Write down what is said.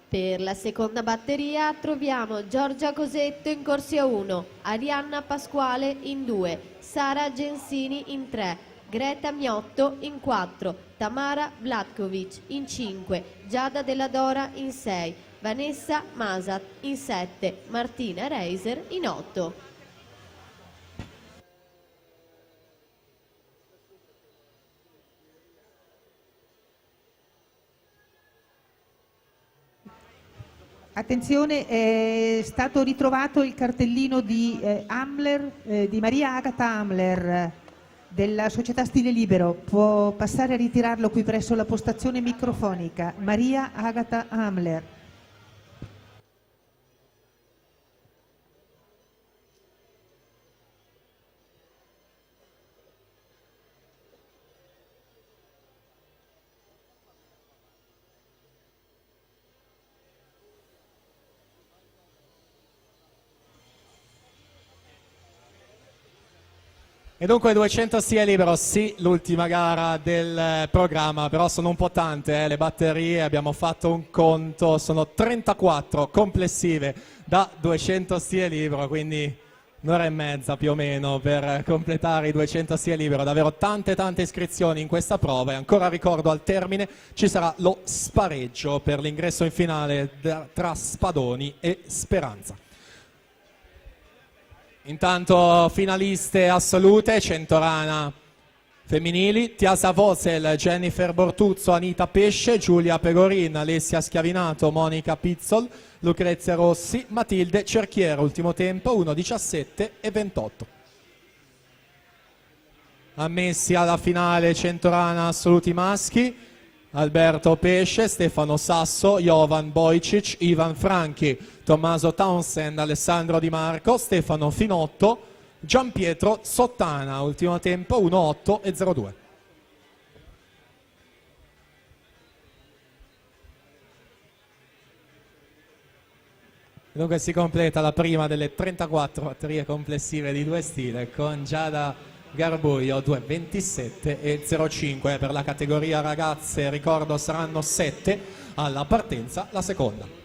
Per la seconda batteria troviamo Giorgia Cosetto in corsia 1, Arianna Pasquale in 2, Sara Gensini in 3, Greta Miotto in 4, Tamara Vlatkovic in 5, Giada Della Dora in 6, Vanessa Masat in 7, Martina Reiser in 8. Attenzione, è stato ritrovato il cartellino di di Maria Agata Amler della Società Stile Libero. Può passare a ritirarlo qui presso la postazione microfonica. Maria Agata Amler. E dunque 200 stile libero, sì, l'ultima gara del programma, però sono un po' tante le batterie, abbiamo fatto un conto, sono 34 complessive da 200 stile libero, quindi un'ora e mezza più o meno per completare i 200 stile libero, davvero tante iscrizioni in questa prova e ancora ricordo al termine ci sarà lo spareggio per l'ingresso in finale tra Spadoni e Speranza. Intanto finaliste assolute, Centorana femminili, Tiasa Vosel, Jennifer Bortuzzo, Anita Pesce, Giulia Pegorin, Alessia Schiavinato, Monica Pizzol, Lucrezia Rossi, Matilde Cerchiero, ultimo tempo 1:17 e 28. Ammessi alla finale Centorana assoluti maschi, Alberto Pesce, Stefano Sasso, Jovan Bojcic, Ivan Franchi, Tommaso Townsend, Alessandro Di Marco, Stefano Finotto, Gianpietro Sottana, ultimo tempo 1:08 e 02. Dunque si completa la prima delle 34 batterie complessive di due stile con Giada Garbuglio 2:27 e 05 per la categoria ragazze, ricordo saranno 7 alla partenza, la seconda.